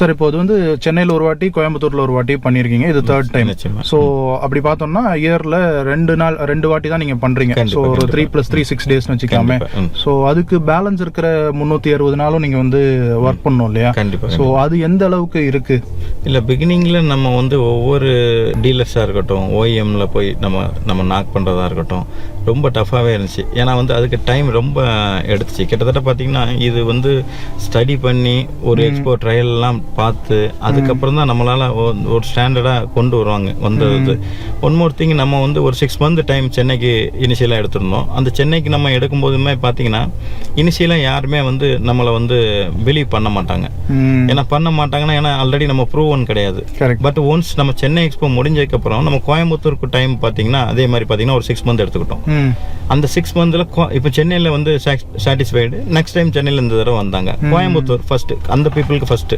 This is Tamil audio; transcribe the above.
சார் இப்போ அது வந்து சென்னையில் ஒரு வாட்டி கோயம்புத்தூரில் ஒரு வாட்டி பண்ணியிருக்கீங்க, இது 3rd டைம். ஸோ அப்படி பார்த்தோம்னா இயரில் 2 வாட்டி தான் நீங்கள் பண்ணுறீங்க. ஸோ ஒரு 3+3 6 டேஸ்னு வச்சுக்காம. ஸோ அதுக்கு பேலன்ஸ் இருக்கிற 360 நாளும் நீங்கள் வந்து ஒர்க் பண்ணணும் இல்லையா? கண்டிப்பாக. ஸோ அது எந்த அளவுக்கு இருக்குது? இல்லை, பிகினிங்கில் நம்ம வந்து ஒவ்வொரு டீலர்ஸாக இருக்கட்டும், ஓஇஎம்மில் போய் நம்ம நாக் பண்ணுறதா இருக்கட்டும், ரொம்ப டஃப்பாகவே இருந்துச்சு. ஏன்னா வந்து அதுக்கு டைம் ரொம்ப எடுத்துச்சு. கிட்டத்தட்ட பார்த்தீங்கன்னா இது வந்து ஸ்டடி பண்ணி ஒரு எக்ஸ்போ ட்ரையல்லாம் பார்த்து அதுக்கப்புறம் தான் நம்மளால் ஒரு ஸ்டாண்டர்டாக கொண்டு வருவாங்க வந்தது. ஒன் மோர் திங், நம்ம வந்து ஒரு 6 மந்த் டைம் சென்னைக்கு இனிஷியலாக எடுத்துருந்தோம். அந்த சென்னைக்கு நம்ம எடுக்கும்போதுமே பார்த்தீங்கன்னா இனிஷியலாக யாருமே வந்து நம்மளை வந்து பிலீவ் பண்ண மாட்டாங்க. ஏன்னா பண்ண மாட்டாங்கன்னா ஏன்னா ஆல்ரெடி நம்ம ப்ரூவன் கிடையாது. பட் ஒன்ஸ் நம்ம சென்னை எக்ஸ்போ முடிஞ்சதுக்கப்புறம் நம்ம கோயம்புத்தூருக்கு டைம் பார்த்தீங்கன்னா அதே மாதிரி பார்த்தீங்கன்னா ஒரு 6 மந்த் எடுத்துக்கிட்டோம். அந்த 6 மந்த்ல இப்போ சென்னையில் வந்து சாட்டிஸ்ஃபைடு. நெக்ஸ்ட் டைம் சென்னையில் இந்த தடவை வந்தாங்க. கோயம்புத்தூர் ஃபர்ஸ்ட், அந்த பீப்புளுக்கு ஃபர்ஸ்ட்.